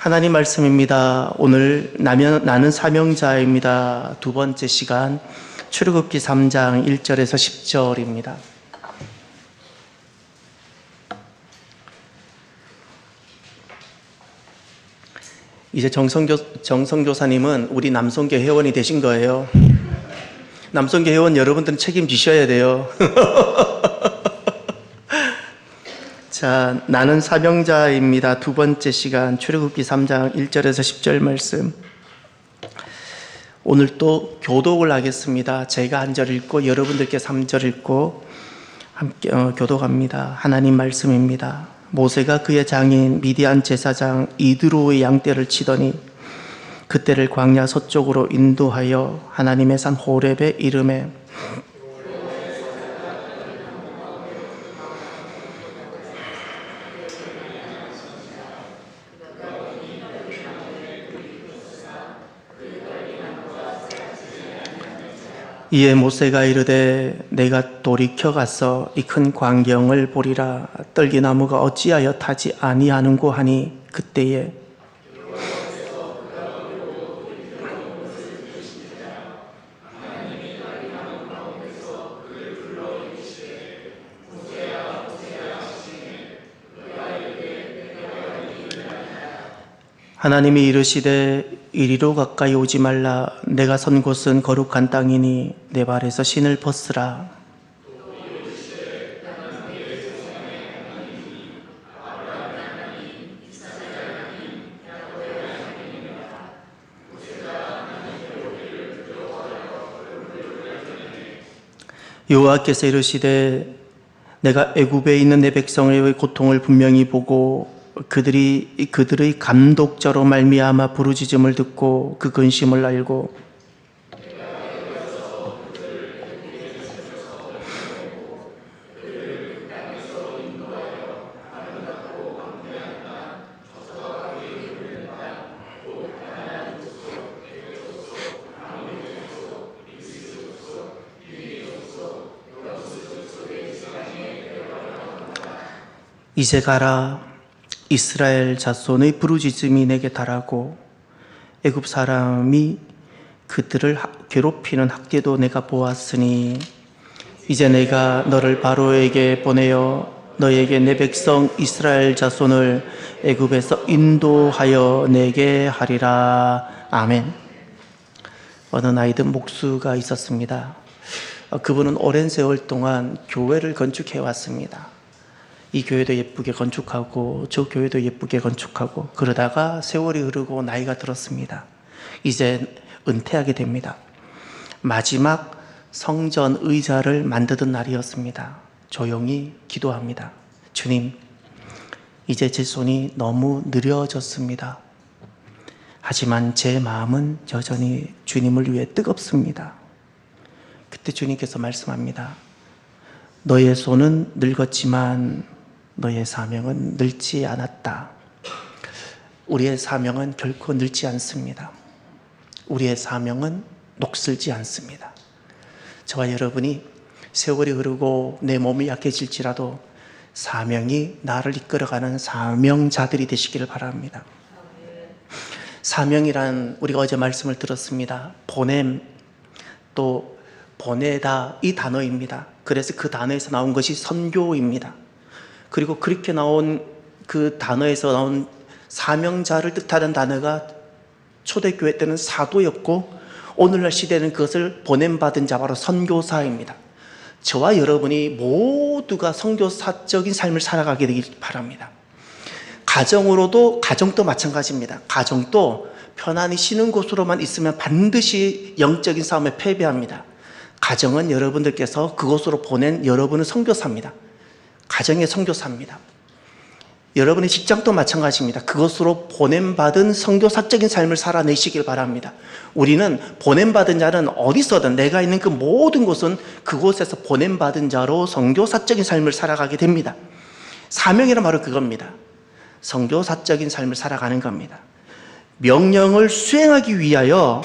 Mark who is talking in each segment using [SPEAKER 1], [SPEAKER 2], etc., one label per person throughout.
[SPEAKER 1] 하나님 말씀입니다. 오늘 나는 사명자입니다. 두 번째 시간 출애굽기 3장 1절에서 10절입니다. 이제 정성교사님은 우리 남성교 회원이 되신 거예요. 남성교 회원 여러분들은 책임지셔야 돼요. 자, 나는 사명자입니다. 두 번째 시간 출애굽기 3장 1절에서 10절 말씀. 오늘 또 교독을 하겠습니다. 제가 한 절 읽고 여러분들께 3절 읽고 함께 교독합니다. 하나님 말씀입니다. 모세가 그의 장인 미디안 제사장 이드로의 양떼를 치더니 그때를 광야 서쪽으로 인도하여 하나님의 산 호렙에 이르매 이에 모세가 이르되 내가 돌이켜 가서 이 큰 광경을 보리라. 떨기나무가 어찌하여 타지 아니하는고 하니 그때에 하나님이 이르시되 이리로 가까이 오지 말라. 내가 선 곳은 거룩한 땅이니 내 발에서 신을 벗으라. 여호와께서 이르시되 내가 애굽에 있는 내 백성의 고통을 분명히 보고 그들의 감독자로 말미암아 부르짖음을 듣고 그 근심을 알고 이제 가라. 이스라엘 자손의 부르짖음이 내게 달하고 애굽 사람이 그들을 괴롭히는 학대도 내가 보았으니 이제 내가 너를 바로에게 보내어 너에게 내 백성 이스라엘 자손을 애굽에서 인도하여 내게 하리라. 아멘. 어느 나이든 목수가 있었습니다. 그분은 오랜 세월 동안 교회를 건축해 왔습니다. 이 교회도 예쁘게 건축하고 저 교회도 예쁘게 건축하고 그러다가 세월이 흐르고 나이가 들었습니다. 이제 은퇴하게 됩니다. 마지막 성전 의자를 만드던 날이었습니다. 조용히 기도합니다. 주님, 이제 제 손이 너무 느려졌습니다. 하지만 제 마음은 여전히 주님을 위해 뜨겁습니다. 그때 주님께서 말씀합니다. 너의 손은 늙었지만 너의 사명은 늙지 않았다. 우리의 사명은 결코 늙지 않습니다. 우리의 사명은 녹슬지 않습니다. 저와 여러분이 세월이 흐르고 내 몸이 약해질지라도 사명이 나를 이끌어가는 사명자들이 되시기를 바랍니다. 사명이란 우리가 어제 말씀을 들었습니다. 보냄, 또 보내다 이 단어입니다. 그래서 그 단어에서 나온 것이 선교입니다. 그리고 그렇게 나온 그 단어에서 나온 사명자를 뜻하는 단어가 초대교회 때는 사도였고 오늘날 시대는 그것을 보냄받은 자 바로 선교사입니다. 저와 여러분이 모두가 선교사적인 삶을 살아가게 되길 바랍니다. 가정도 마찬가지입니다. 가정도 편안히 쉬는 곳으로만 있으면 반드시 영적인 싸움에 패배합니다. 가정은 여러분들께서 그곳으로 보낸 여러분은 선교사입니다. 가정의 선교사입니다. 여러분의 직장도 마찬가지입니다. 그것으로 보냄받은 선교사적인 삶을 살아내시길 바랍니다. 우리는 보냄받은 자는 어디서든 내가 있는 그 모든 곳은 그곳에서 보냄받은 자로 선교사적인 삶을 살아가게 됩니다. 사명이란 바로 그겁니다. 선교사적인 삶을 살아가는 겁니다. 명령을 수행하기 위하여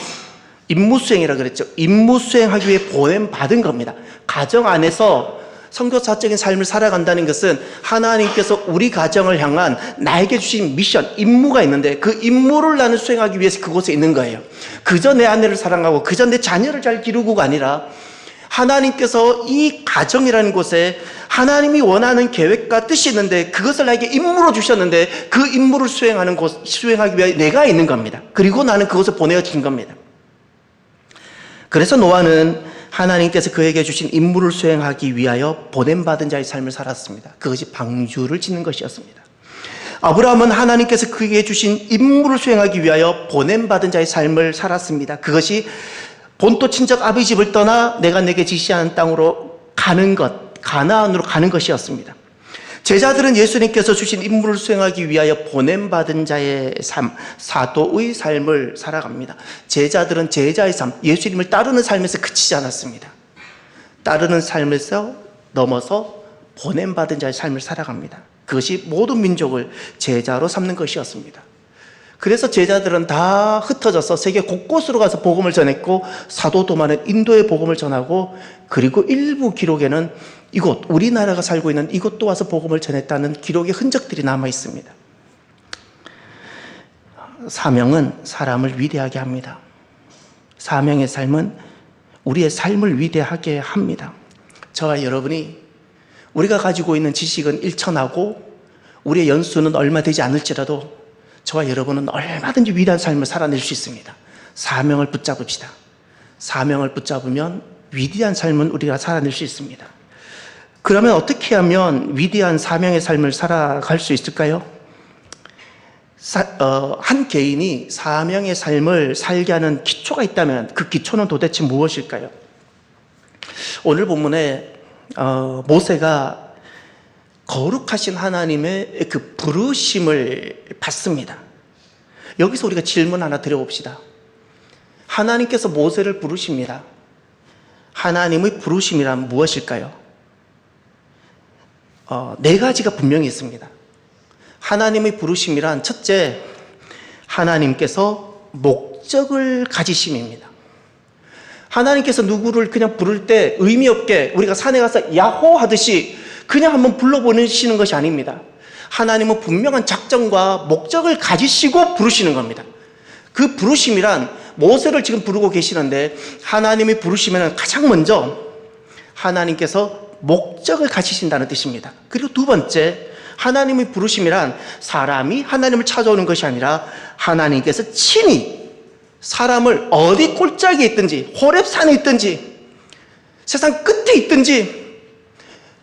[SPEAKER 1] 임무수행이라고 그랬죠. 임무수행하기 위해 보냄받은 겁니다. 가정 안에서 선교사적인 삶을 살아간다는 것은 하나님께서 우리 가정을 향한 나에게 주신 미션, 임무가 있는데 그 임무를 나는 수행하기 위해서 그곳에 있는 거예요. 그저 내 아내를 사랑하고 그저 내 자녀를 잘 기르고가 아니라 하나님께서 이 가정이라는 곳에 하나님이 원하는 계획과 뜻이 있는데 그것을 나에게 임무로 주셨는데 그 임무를 수행하기 위해 내가 있는 겁니다. 그리고 나는 그것을 보내어진 겁니다. 그래서 노아는 하나님께서 그에게 주신 임무를 수행하기 위하여 보냄받은 자의 삶을 살았습니다. 그것이 방주를 짓는 것이었습니다. 아브라함은 하나님께서 그에게 주신 임무를 수행하기 위하여 보냄받은 자의 삶을 살았습니다. 그것이 본토 친척 아비 집을 떠나 내가 내게 지시하는 땅으로 가는 것, 가나안으로 가는 것이었습니다. 제자들은 예수님께서 주신 임무를 수행하기 위하여 보냄받은 자의 삶, 사도의 삶을 살아갑니다. 제자들은 제자의 삶, 예수님을 따르는 삶에서 그치지 않았습니다. 따르는 삶에서 넘어서 보냄받은 자의 삶을 살아갑니다. 그것이 모든 민족을 제자로 삼는 것이었습니다. 그래서 제자들은 다 흩어져서 세계 곳곳으로 가서 복음을 전했고 사도 도마는 인도의 복음을 전하고 그리고 일부 기록에는 이곳 우리나라가 살고 있는 이곳도 와서 복음을 전했다는 기록의 흔적들이 남아 있습니다. 사명은 사람을 위대하게 합니다. 사명의 삶은 우리의 삶을 위대하게 합니다. 저와 여러분이 우리가 가지고 있는 지식은 일천하고 우리의 연수는 얼마 되지 않을지라도 저와 여러분은 얼마든지 위대한 삶을 살아낼 수 있습니다. 사명을 붙잡읍시다. 사명을 붙잡으면 위대한 삶은 우리가 살아낼 수 있습니다. 그러면 어떻게 하면 위대한 사명의 삶을 살아갈 수 있을까요? 한 개인이 사명의 삶을 살게 하는 기초가 있다면 그 기초는 도대체 무엇일까요? 오늘 본문에 모세가 거룩하신 하나님의 그 부르심을 받습니다. 여기서 우리가 질문 하나 드려봅시다. 하나님께서 모세를 부르십니다. 하나님의 부르심이란 무엇일까요? 네 가지가 분명히 있습니다. 하나님의 부르심이란 첫째, 하나님께서 목적을 가지심입니다. 하나님께서 누구를 그냥 부를 때 의미 없게 우리가 산에 가서 야호 하듯이 그냥 한번 불러보내시는 것이 아닙니다. 하나님은 분명한 작정과 목적을 가지시고 부르시는 겁니다. 그 부르심이란 모세를 지금 부르고 계시는데 하나님의 부르심에는 가장 먼저 하나님께서 목적을 가지신다는 뜻입니다. 그리고 두 번째, 하나님의 부르심이란 사람이 하나님을 찾아오는 것이 아니라 하나님께서 친히 사람을 어디 꼴짝에 있든지 호렙산에 있든지 세상 끝에 있든지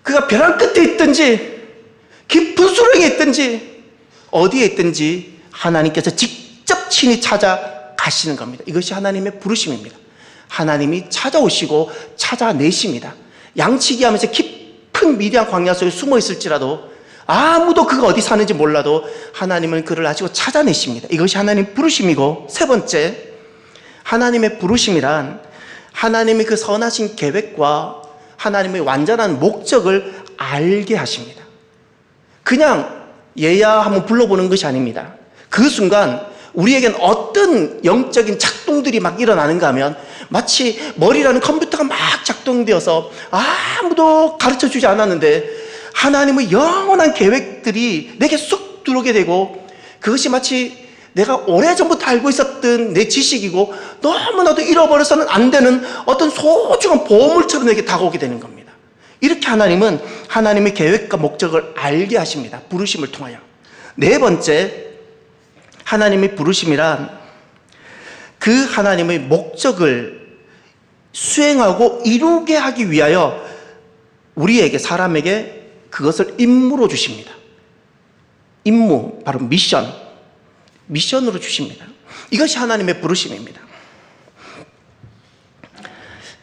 [SPEAKER 1] 그가 벼랑 끝에 있든지 깊은 수렁에 있든지 어디에 있든지 하나님께서 직접 친히 찾아가시는 겁니다. 이것이 하나님의 부르심입니다. 하나님이 찾아오시고 찾아내십니다. 양치기 하면서 깊은 미디안 광야 속에 숨어 있을지라도 아무도 그가 어디 사는지 몰라도 하나님은 그를 아시고 찾아내십니다. 이것이 하나님의 부르심이고, 세 번째, 하나님의 부르심이란 하나님의 그 선하신 계획과 하나님의 완전한 목적을 알게 하십니다. 그냥 얘야 한번 불러보는 것이 아닙니다. 그 순간 우리에겐 어떤 영적인 작동들이 막 일어나는가 하면 마치 머리라는 컴퓨터가 막 작동되어서 아무도 가르쳐주지 않았는데 하나님의 영원한 계획들이 내게 쑥 들어오게 되고 그것이 마치 내가 오래전부터 알고 있었던 내 지식이고 너무나도 잃어버려서는 안 되는 어떤 소중한 보물처럼 내게 다가오게 되는 겁니다. 이렇게 하나님은 하나님의 계획과 목적을 알게 하십니다. 부르심을 통하여. 네 번째, 하나님의 부르심이란 그 하나님의 목적을 수행하고 이루게 하기 위하여 우리에게, 사람에게 그것을 임무로 주십니다. 임무, 바로 미션으로 주십니다. 이것이 하나님의 부르심입니다.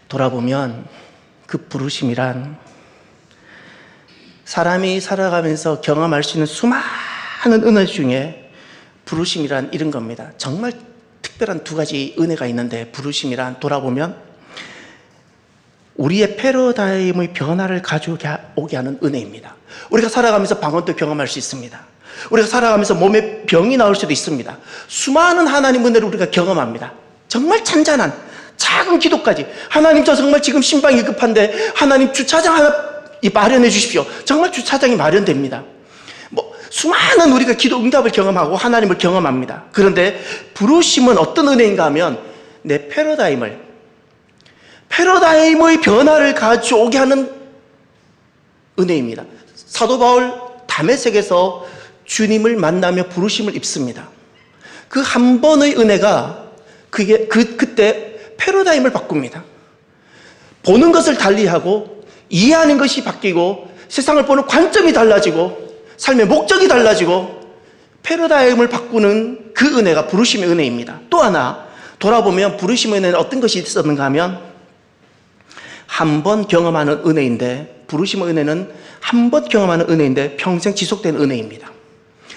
[SPEAKER 1] 돌아보면 그 부르심이란 사람이 살아가면서 경험할 수 있는 수많은 은혜 중에 부르심이란 이런 겁니다. 정말 특별한 두 가지 은혜가 있는데, 부르심이란 돌아보면 우리의 패러다임의 변화를 가져오게 하는 은혜입니다. 우리가 살아가면서 방언도 경험할 수 있습니다. 우리가 살아가면서 몸에 병이 나올 수도 있습니다. 수많은 하나님 은혜를 우리가 경험합니다. 정말 찬찬한 작은 기도까지, 하나님 저 정말 지금 신방이 급한데 하나님 주차장 하나 마련해 주십시오. 정말 주차장이 마련됩니다. 수많은 우리가 기도 응답을 경험하고 하나님을 경험합니다. 그런데 부르심은 어떤 은혜인가 하면 내 패러다임의 변화를 가져오게 하는 은혜입니다. 사도 바울 다메섹에서 주님을 만나며 부르심을 입습니다. 그 한 번의 은혜가 그때 패러다임을 바꿉니다. 보는 것을 달리하고 이해하는 것이 바뀌고 세상을 보는 관점이 달라지고 삶의 목적이 달라지고 패러다임을 바꾸는 그 은혜가 부르심의 은혜입니다. 또 하나 돌아보면 부르심의 은혜는 어떤 것이 있었는가 하면 한 번 경험하는 은혜인데, 부르심의 은혜는 한 번 경험하는 은혜인데 평생 지속되는 은혜입니다.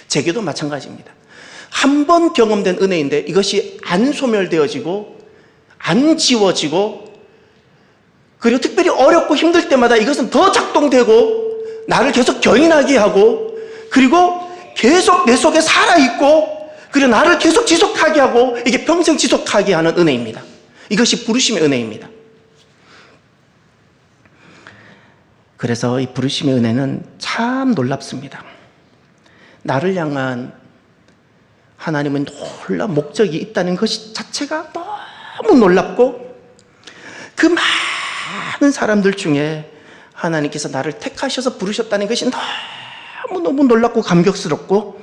[SPEAKER 1] 제게도 마찬가지입니다. 한 번 경험된 은혜인데 이것이 안 소멸되어지고 안 지워지고, 그리고 특별히 어렵고 힘들 때마다 이것은 더 작동되고 나를 계속 견인하게 하고, 그리고 계속 내 속에 살아있고, 그리고 나를 계속 지속하게 하고, 이게 평생 지속하게 하는 은혜입니다. 이것이 부르심의 은혜입니다. 그래서 이 부르심의 은혜는 참 놀랍습니다. 나를 향한 하나님은 놀라운 목적이 있다는 것이 자체가 너무 놀랍고, 그 많은 사람들 중에 하나님께서 나를 택하셔서 부르셨다는 것이 너무너무 놀랍고 감격스럽고,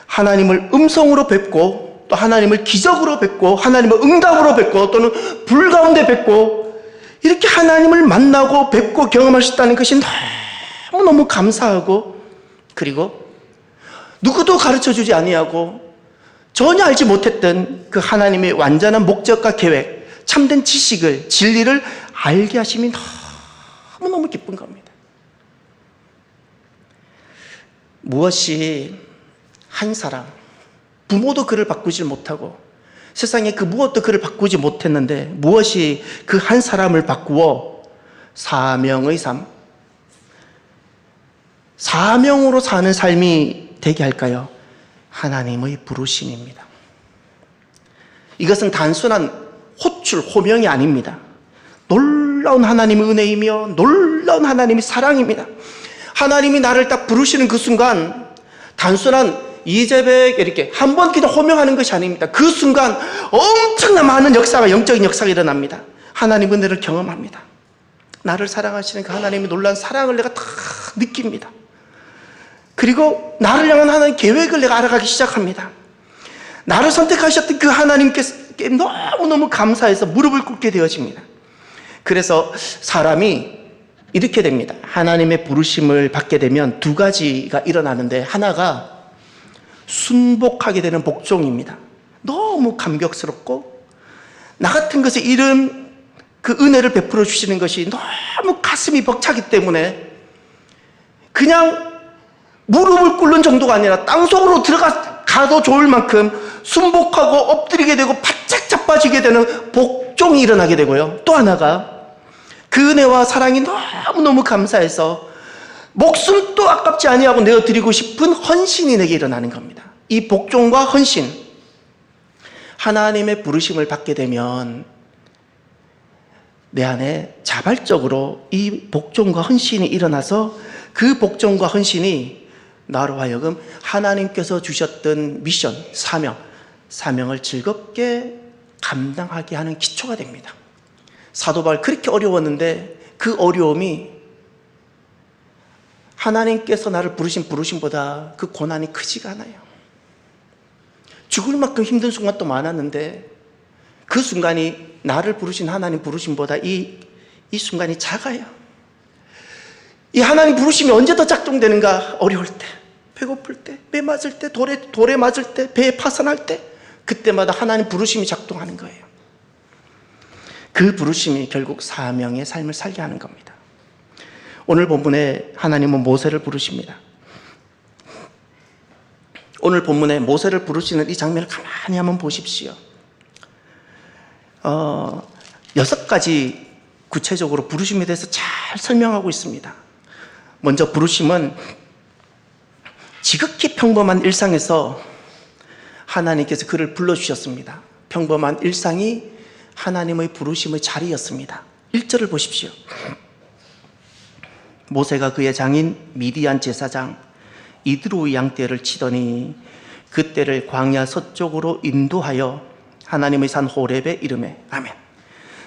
[SPEAKER 1] 하나님을 음성으로 뵙고 또 하나님을 기적으로 뵙고 하나님을 응답으로 뵙고 또는 불 가운데 뵙고, 이렇게 하나님을 만나고 뵙고 경험하셨다는 것이 너무너무 감사하고, 그리고 누구도 가르쳐주지 아니하고 전혀 알지 못했던 그 하나님의 완전한 목적과 계획, 참된 지식을, 진리를 알게 하심이 너무너무 기쁜 겁니다. 무엇이 한 사람, 부모도 그를 바꾸지 못하고 세상에 그 무엇도 그를 바꾸지 못했는데 무엇이 그 한 사람을 바꾸어 사명의 삶, 사명으로 사는 삶이 되게 할까요? 하나님의 부르심입니다. 이것은 단순한 호출, 호명이 아닙니다. 놀라운 하나님의 은혜이며 놀라운 하나님의 사랑입니다. 하나님이 나를 딱 부르시는 그 순간 단순한 이재백 이렇게 한 번 그냥 호명하는 것이 아닙니다. 그 순간 엄청난 많은 역사가, 영적인 역사가 일어납니다. 하나님 은혜를 경험합니다. 나를 사랑하시는 그 하나님의 놀라운 사랑을 내가 다 느낍니다. 그리고 나를 향한 하나님의 계획을 내가 알아가기 시작합니다. 나를 선택하셨던 그 하나님께서 너무너무 감사해서 무릎을 꿇게 되어집니다. 그래서 사람이 이렇게 됩니다. 하나님의 부르심을 받게 되면 두 가지가 일어나는데, 하나가 순복하게 되는 복종입니다. 너무 감격스럽고 나 같은 것에 이른 그 은혜를 베풀어 주시는 것이 너무 가슴이 벅차기 때문에 그냥 무릎을 꿇는 정도가 아니라 땅속으로 들어가도 좋을 만큼 순복하고 엎드리게 되고 바짝 자빠지게 되는 복종이 일어나게 되고요. 또 하나가 그 은혜와 사랑이 너무너무 감사해서 목숨도 아깝지 아니하고 내어드리고 싶은 헌신이 내게 일어나는 겁니다. 이 복종과 헌신, 하나님의 부르심을 받게 되면 내 안에 자발적으로 이 복종과 헌신이 일어나서 그 복종과 헌신이 나로 하여금 하나님께서 주셨던 미션, 사명을 즐겁게 감당하게 하는 기초가 됩니다. 사도 바울 그렇게 어려웠는데 그 어려움이 하나님께서 나를 부르신 부르심보다 그 고난이 크지가 않아요. 죽을 만큼 힘든 순간도 많았는데 그 순간이 나를 부르신 하나님 부르심보다 이 순간이 작아요. 이 하나님 부르심이 언제 더 작동되는가? 어려울 때, 배고플 때, 매 맞을 때, 돌에 맞을 때, 배에 파산할 때, 그때마다 하나님 부르심이 작동하는 거예요. 그 부르심이 결국 사명의 삶을 살게 하는 겁니다. 오늘 본문에 하나님은 모세를 부르십니다. 오늘 본문에 모세를 부르시는 이 장면을 가만히 한번 보십시오. 6가지 구체적으로 부르심에 대해서 잘 설명하고 있습니다. 먼저 부르심은 지극히 평범한 일상에서 하나님께서 그를 불러주셨습니다. 평범한 일상이 하나님의 부르심의 자리였습니다. 1절을 보십시오. 모세가 그의 장인 미디안 제사장 이드로의 양떼를 치더니 그 떼를 광야 서쪽으로 인도하여 하나님의 산 호렙에 이르매. 아멘.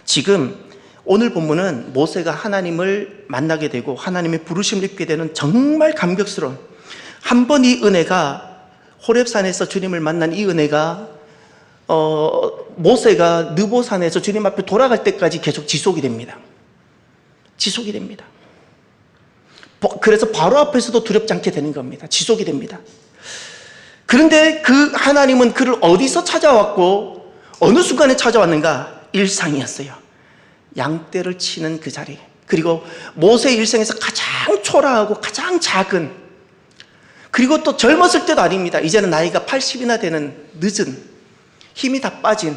[SPEAKER 1] 지금 오늘 본문은 모세가 하나님을 만나게 되고 하나님의 부르심을 입게 되는 정말 감격스러운, 한 번 이 은혜가 호렙산에서 주님을 만난 이 은혜가 모세가 느보산에서 주님 앞에 돌아갈 때까지 계속 지속이 됩니다. 지속이 됩니다. 그래서 바로 앞에서도 두렵지 않게 되는 겁니다. 지속이 됩니다. 그런데 그 하나님은 그를 어디서 찾아왔고 어느 순간에 찾아왔는가? 일상이었어요. 양떼를 치는 그 자리, 그리고 모세의 일생에서 가장 초라하고 가장 작은, 그리고 또 젊었을 때도 아닙니다. 이제는 나이가 80이나 되는 늦은, 힘이 다 빠진,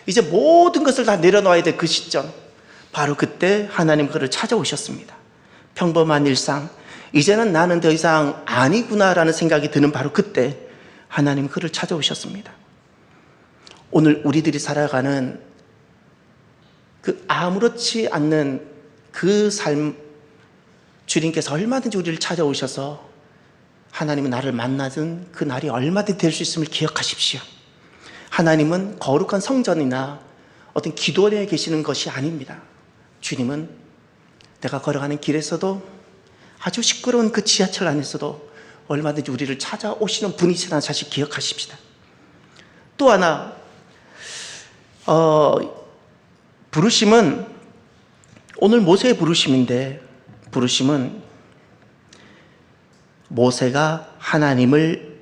[SPEAKER 1] 이제 모든 것을 다 내려놓아야 될 그 시점, 바로 그때 하나님 그를 찾아오셨습니다. 평범한 일상, 이제는 나는 더 이상 아니구나라는 생각이 드는 바로 그때 하나님 그를 찾아오셨습니다. 오늘 우리들이 살아가는 그 아무렇지 않는 그 삶, 주님께서 얼마든지 우리를 찾아오셔서 하나님은 나를 만나는 그 날이 얼마든지 될 수 있음을 기억하십시오. 하나님은 거룩한 성전이나 어떤 기도원에 계시는 것이 아닙니다. 주님은 내가 걸어가는 길에서도, 아주 시끄러운 그 지하철 안에서도 얼마든지 우리를 찾아오시는 분이시라는 사실 기억하십시다. 또 하나, 부르심은 오늘 모세의 부르심인데, 부르심은 모세가 하나님을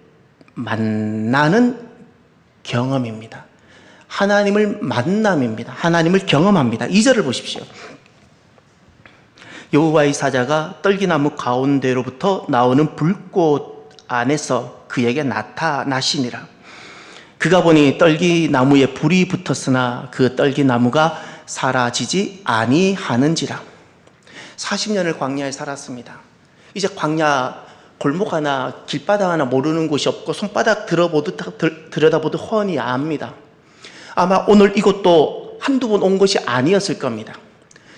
[SPEAKER 1] 만나는 경험입니다. 하나님을 만남입니다. 하나님을 경험합니다. 2절을 보십시오. 여호와의 사자가 떨기나무 가운데로부터 나오는 불꽃 안에서 그에게 나타나시니라. 그가 보니 떨기나무에 불이 붙었으나 그 떨기나무가 사라지지 아니하는지라. 40년을 광야에 살았습니다. 이제 광야 골목 하나, 길바닥 하나 모르는 곳이 없고 손바닥 들여다보듯 훤히 압니다. 아마 오늘 이것도 한두 번 온 것이 아니었을 겁니다.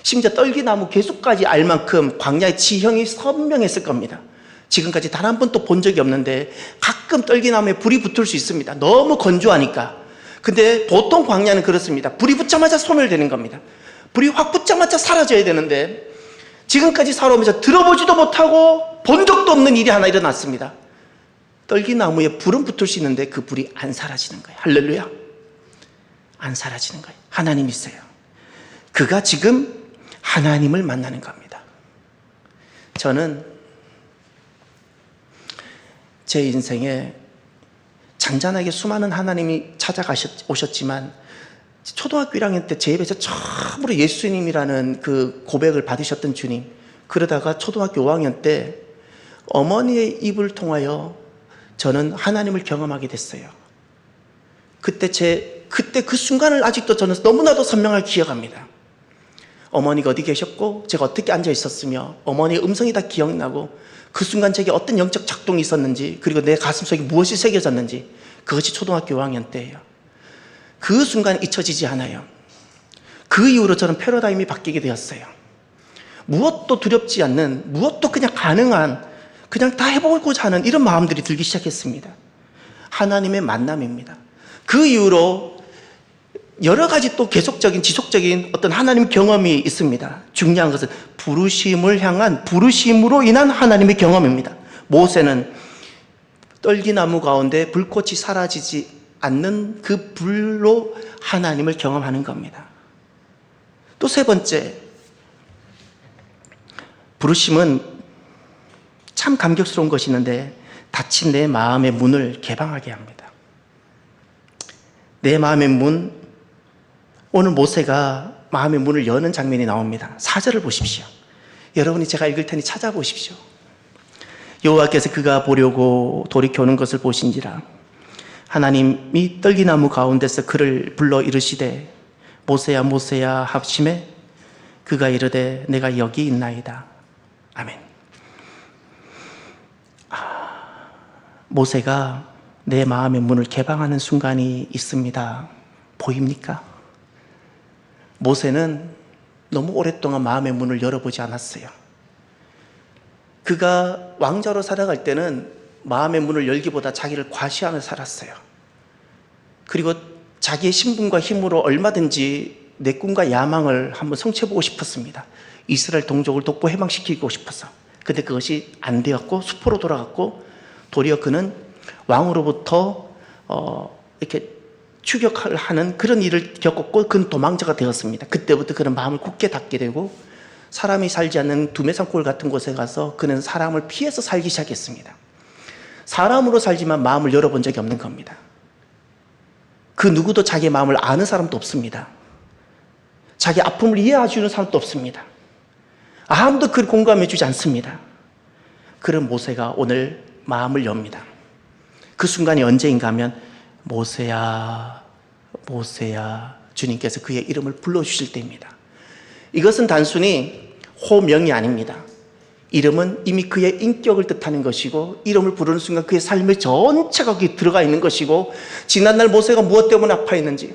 [SPEAKER 1] 심지어 떨기나무 개수까지 알 만큼 광야의 지형이 선명했을 겁니다. 지금까지 단 한 번도 본 적이 없는데 가끔 떨기나무에 불이 붙을 수 있습니다. 너무 건조하니까. 근데 보통 광야는 그렇습니다. 불이 붙자마자 소멸되는 겁니다. 불이 확 붙자마자 사라져야 되는데 지금까지 살아오면서 들어보지도 못하고 본 적도 없는 일이 하나 일어났습니다. 떨기나무에 불은 붙을 수 있는데 그 불이 안 사라지는 거예요. 할렐루야. 안 사라지는 거예요. 하나님이 있어요. 그가 지금 하나님을 만나는 겁니다. 저는 제 인생에 잔잔하게 수많은 하나님이 찾아오셨지만 초등학교 1학년 때 제 입에서 처음으로 예수님이라는 그 고백을 받으셨던 주님, 그러다가 초등학교 5학년 때 어머니의 입을 통하여 저는 하나님을 경험하게 됐어요. 그때 그 순간을 아직도 저는 너무나도 선명하게 기억합니다. 어머니가 어디 계셨고 제가 어떻게 앉아 있었으며 어머니의 음성이 다 기억나고 그 순간 제게 어떤 영적 작동이 있었는지, 그리고 내 가슴속에 무엇이 새겨졌는지, 그것이 초등학교 5학년 때예요. 그 순간 잊혀지지 않아요. 그 이후로 저는 패러다임이 바뀌게 되었어요. 무엇도 두렵지 않는, 무엇도 그냥 가능한, 그냥 다 해보고자 하는 이런 마음들이 들기 시작했습니다. 하나님의 만남입니다. 그 이후로 여러 가지 또 계속적인, 지속적인 어떤 하나님 경험이 있습니다. 중요한 것은 부르심을 향한, 부르심으로 인한 하나님의 경험입니다. 모세는 떨기나무 가운데 불꽃이 사라지지 않는 그 불로 하나님을 경험하는 겁니다. 또 세 번째, 부르심은 참 감격스러운 것이 있는데 닫힌 내 마음의 문을 개방하게 합니다. 내 마음의 문, 오늘 모세가 마음의 문을 여는 장면이 나옵니다. 4절을 보십시오. 여러분이 제가 읽을 테니 찾아보십시오. 여호와께서 그가 보려고 돌이켜오는 것을 보신지라. 하나님이 떨기나무 가운데서 그를 불러 이르시되 모세야 모세야 합심해 그가 이르되 내가 여기 있나이다. 아멘. 모세가 내 마음의 문을 개방하는 순간이 있습니다. 보입니까? 모세는 너무 오랫동안 마음의 문을 열어보지 않았어요. 그가 왕자로 살아갈 때는 마음의 문을 열기보다 자기를 과시하며 살았어요. 그리고 자기의 신분과 힘으로 얼마든지 내 꿈과 야망을 한번 성취해보고 싶었습니다. 이스라엘 동족을 독보 해방시키고 싶어서. 근데 그것이 안 되었고 수포로 돌아갔고, 도리어 그는 왕으로부터 이렇게 추격을 하는 그런 일을 겪었고, 그는 도망자가 되었습니다. 그때부터 그는 마음을 굳게 닫게 되고, 사람이 살지 않는 두메산골 같은 곳에 가서 그는 사람을 피해서 살기 시작했습니다. 사람으로 살지만 마음을 열어본 적이 없는 겁니다. 그 누구도 자기의 마음을 아는 사람도 없습니다. 자기 아픔을 이해해 주는 사람도 없습니다. 아무도 그를 공감해 주지 않습니다. 그런 모세가 오늘 마음을 엽니다. 그 순간이 언제인가 하면 모세야, 모세야, 주님께서 그의 이름을 불러주실 때입니다. 이것은 단순히 호명이 아닙니다. 이름은 이미 그의 인격을 뜻하는 것이고, 이름을 부르는 순간 그의 삶의 전체가 거기 들어가 있는 것이고, 지난날 모세가 무엇 때문에 아파했는지,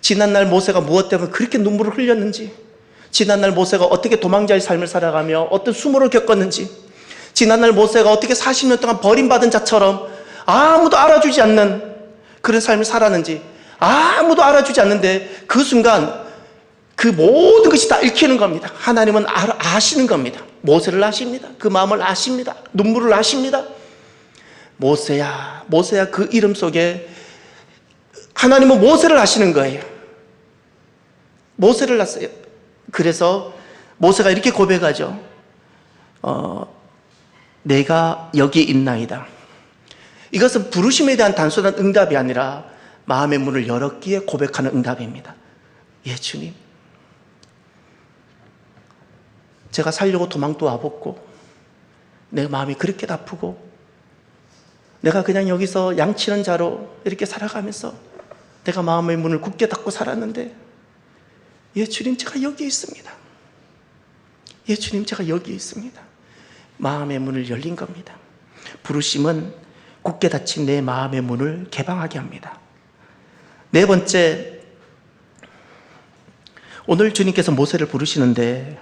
[SPEAKER 1] 지난날 모세가 무엇 때문에 그렇게 눈물을 흘렸는지, 지난날 모세가 어떻게 도망자의 삶을 살아가며 어떤 수모를 겪었는지, 지난날 모세가 어떻게 40년 동안 버림받은 자처럼 아무도 알아주지 않는 그런 삶을 살았는지, 아무도 알아주지 않는데 그 순간 그 모든 것이 다 읽히는 겁니다. 하나님은 아시는 겁니다. 모세를 아십니다. 그 마음을 아십니다. 눈물을 아십니다. 모세야, 모세야, 그 이름 속에 하나님은 모세를 아시는 거예요. 모세를 아세요. 그래서 모세가 이렇게 고백하죠. 내가 여기 있나이다. 이것은 부르심에 대한 단순한 응답이 아니라 마음의 문을 열었기에 고백하는 응답입니다. 예, 주님. 제가 살려고 도망도 와봤고, 내 마음이 그렇게 아프고, 내가 그냥 여기서 양치는 자로 이렇게 살아가면서 내가 마음의 문을 굳게 닫고 살았는데, 예, 주님, 제가 여기 있습니다. 예, 주님, 제가 여기 있습니다. 마음의 문을 열린 겁니다. 부르심은 굳게 닫힌 내 마음의 문을 개방하게 합니다. 네 번째, 오늘 주님께서 모세를 부르시는데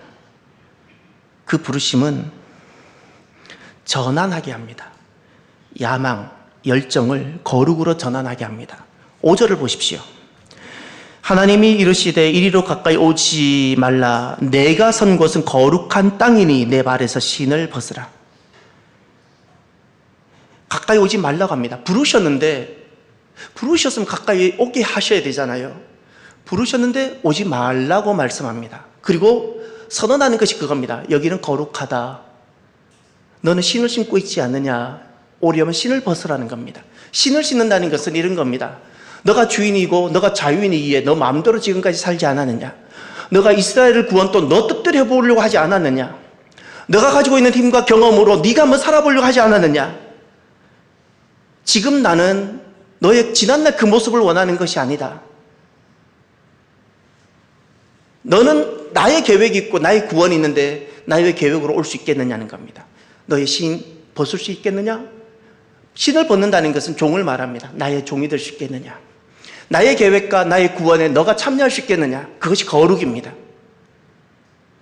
[SPEAKER 1] 그 부르심은 전환하게 합니다. 야망, 열정을 거룩으로 전환하게 합니다. 5절을 보십시오. 하나님이 이르시되 이리로 가까이 오지 말라. 내가 선 곳은 거룩한 땅이니 내 발에서 신을 벗으라. 가까이 오지 말라고 합니다. 부르셨으면 가까이 오게 하셔야 되잖아요. 부르셨는데 오지 말라고 말씀합니다. 그리고 선언하는 것이 그겁니다. 여기는 거룩하다. 너는 신을 신고 있지 않느냐. 오려면 신을 벗으라는 겁니다. 신을 신는다는 것은 이런 겁니다. 너가 주인이고 너가 자유인이기에 너 마음대로 지금까지 살지 않았느냐. 너가 이스라엘을 구원 또 너 뜻대로 해보려고 하지 않았느냐. 너가 가지고 있는 힘과 경험으로 네가 한번 살아보려고 하지 않았느냐. 지금 나는 너의 지난날 그 모습을 원하는 것이 아니다. 너는 나의 계획이 있고 나의 구원이 있는데 나의 계획으로 올 수 있겠느냐는 겁니다. 너의 신 벗을 수 있겠느냐? 신을 벗는다는 것은 종을 말합니다. 나의 종이 될 수 있겠느냐? 나의 계획과 나의 구원에 너가 참여할 수 있겠느냐? 그것이 거룩입니다.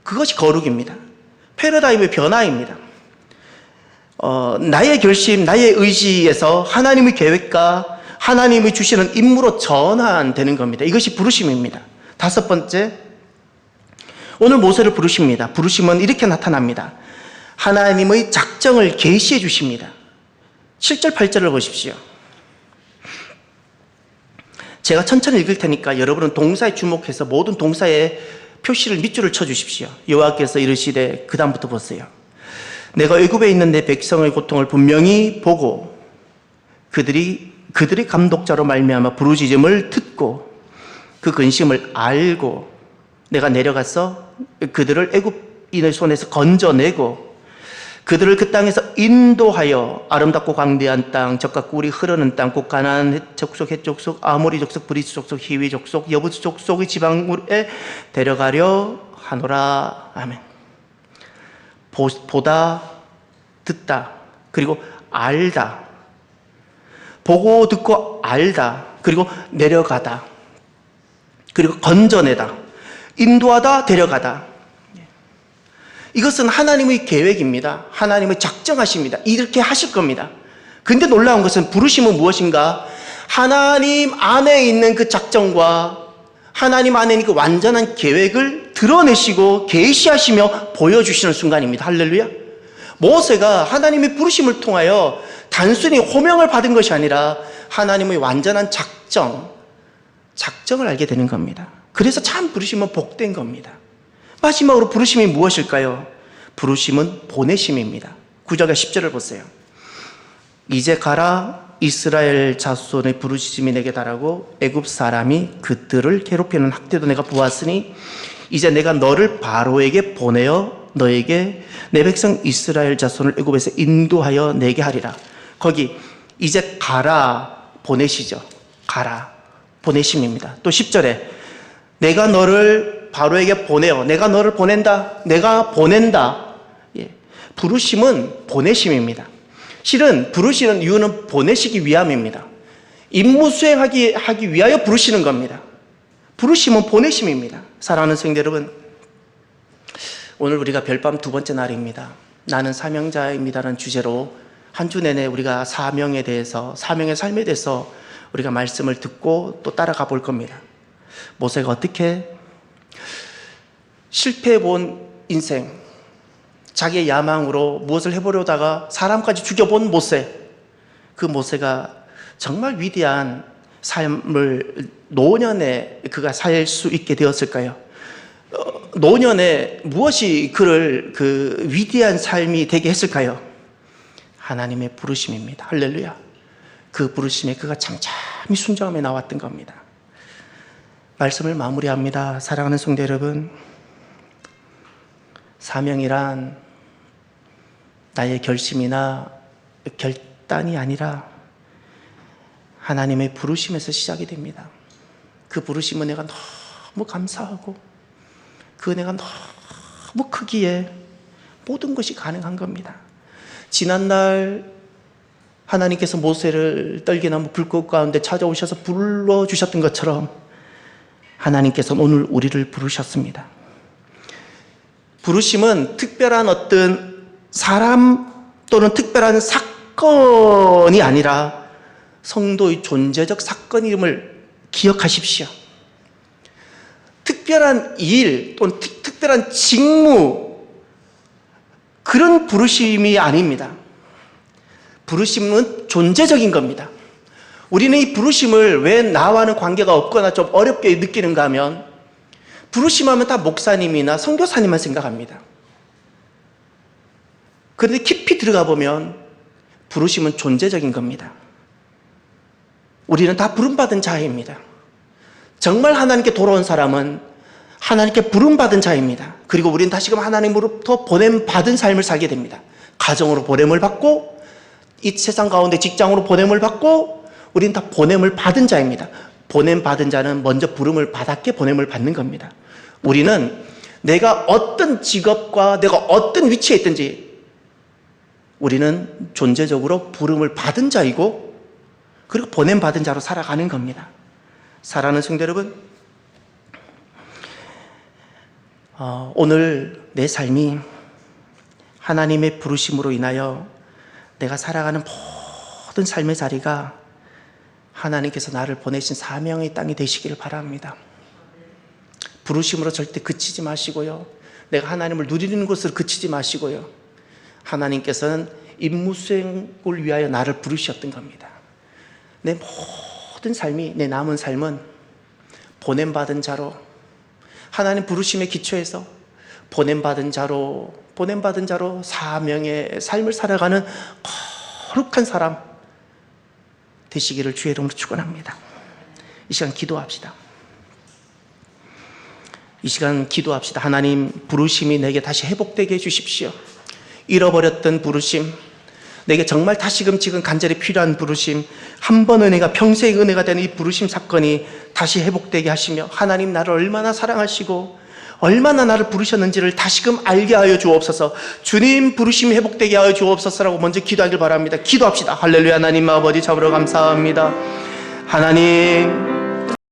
[SPEAKER 1] 그것이 거룩입니다. 패러다임의 변화입니다. 나의 결심, 나의 의지에서 하나님의 계획과 하나님이 주시는 임무로 전환되는 겁니다. 이것이 부르심입니다. 다섯 번째, 오늘 모세를 부르십니다. 부르심은 이렇게 나타납니다. 하나님의 작정을 계시해 주십니다. 7절, 8절을 보십시오. 제가 천천히 읽을 테니까 여러분은 동사에 주목해서 모든 동사에 표시를 밑줄을 쳐주십시오. 여호와께서 이르시되, 그 다음부터 보세요. 내가 애굽에 있는 내 백성의 고통을 분명히 보고 그들이 감독자로 말미암아 부르짖음을 듣고 그 근심을 알고 내가 내려가서 그들을 애굽인의 손에서 건져내고 그들을 그 땅에서 인도하여 아름답고 광대한 땅, 젖과 꿀이 흐르는 땅, 곧 가나안 족속, 헷 족속, 아모리 족속, 브리스 족속, 히위 족속, 여부스 족속의 지방에 데려가려 하노라. 아멘. 보다, 듣다, 그리고 알다. 보고 듣고 알다, 그리고 내려가다, 그리고 건져내다, 인도하다, 데려가다. 이것은 하나님의 계획입니다. 하나님의 작정하십니다. 이렇게 하실 겁니다. 근데 놀라운 것은 부르심은 무엇인가? 하나님 안에 있는 그 작정과 하나님 안에 있는 그 완전한 계획을 드러내시고 계시하시며 보여주시는 순간입니다. 할렐루야. 모세가 하나님의 부르심을 통하여 단순히 호명을 받은 것이 아니라 하나님의 완전한 작정을 알게 되는 겁니다. 그래서 참 부르심은 복된 겁니다. 마지막으로 부르심이 무엇일까요? 부르심은 보내심입니다. 9절과 10절을 보세요. 이제 가라, 이스라엘 자손의 부르심이 내게 달하고 애굽 사람이 그들을 괴롭히는 학대도 내가 보았으니 이제 내가 너를 바로에게 보내어 너에게 내 백성 이스라엘 자손을 애굽에서 인도하여 내게 하리라. 거기 이제 가라, 보내시죠. 가라, 보내심입니다. 또 10절에 내가 너를 바로에게 보내어, 내가 너를 보낸다, 내가 보낸다. 예. 부르심은 보내심입니다. 실은 부르시는 이유는 보내시기 위함입니다. 임무 수행하기 위하여 부르시는 겁니다. 부르심은 보내심입니다. 사랑하는 성도 여러분, 오늘 우리가 별밤 두 번째 날입니다. 나는 사명자입니다라는 주제로 한 주 내내 우리가 사명에 대해서, 사명의 삶에 대해서 우리가 말씀을 듣고 또 따라가 볼 겁니다. 모세가 어떻게 실패해 본 인생, 자기의 야망으로 무엇을 해보려다가 사람까지 죽여본 모세, 그 모세가 정말 위대한 삶을 노년에 그가 살 수 있게 되었을까요? 노년에 무엇이 그를 그 위대한 삶이 되게 했을까요? 하나님의 부르심입니다. 할렐루야. 그 부르심에 그가 잠잠히 순종하며 나왔던 겁니다. 말씀을 마무리합니다. 사랑하는 성도 여러분, 사명이란 나의 결심이나 결단이 아니라 하나님의 부르심에서 시작이 됩니다. 그 부르심은 내가 너무 감사하고 그 은혜가 너무 크기에 모든 것이 가능한 겁니다. 지난날 하나님께서 모세를 떨기나무 불꽃 가운데 찾아오셔서 불러주셨던 것처럼 하나님께서는 오늘 우리를 부르셨습니다. 부르심은 특별한 어떤 사람 또는 특별한 사건이 아니라 성도의 존재적 사건임을 기억하십시오. 특별한 일 또는 특별한 직무, 그런 부르심이 아닙니다. 부르심은 존재적인 겁니다. 우리는 이 부르심을 왜 나와는 관계가 없거나 좀 어렵게 느끼는가 하면 부르심하면 다 목사님이나 선교사님만 생각합니다. 그런데 깊이 들어가 보면 부르심은 존재적인 겁니다. 우리는 다 부름받은 자입니다. 정말 하나님께 돌아온 사람은 하나님께 부름받은 자입니다. 그리고 우리는 다시금 하나님으로부터 보냄받은 삶을 살게 됩니다. 가정으로 보냄을 받고 이 세상 가운데 직장으로 보냄을 받고 우리는 다 보냄을 받은 자입니다. 보냄받은 자는 먼저 부름을 받았기에 보냄을 받는 겁니다. 우리는 내가 어떤 직업과 내가 어떤 위치에 있든지 우리는 존재적으로 부름을 받은 자이고 그리고 보냄받은 자로 살아가는 겁니다. 사랑하는 성도 여러분, 오늘 내 삶이 하나님의 부르심으로 인하여 내가 살아가는 모든 삶의 자리가 하나님께서 나를 보내신 사명의 땅이 되시기를 바랍니다. 부르심으로 절대 그치지 마시고요. 내가 하나님을 누리는 곳으로 그치지 마시고요. 하나님께서는 임무 수행을 위하여 나를 부르셨던 겁니다. 내 모든 삶이, 내 남은 삶은 보냄받은 자로, 하나님 부르심에 기초해서 보냄받은 자로 사명의 삶을 살아가는 거룩한 사람 되시기를 주의 이름으로 축원합니다. 이 시간 기도합시다. 이 시간 기도합시다. 하나님, 부르심이 내게 다시 회복되게 해주십시오. 잃어버렸던 부르심, 내게 정말 다시금 지금 간절히 필요한 부르심, 한 번 은혜가 평생의 은혜가 되는 이 부르심 사건이 다시 회복되게 하시며 하나님 나를 얼마나 사랑하시고 얼마나 나를 부르셨는지를 다시금 알게 하여 주옵소서. 주님 부르심이 회복되게 하여 주옵소서라고 먼저 기도하길 바랍니다. 기도합시다. 할렐루야. 하나님 아버지, 참으로 감사합니다. 하나님,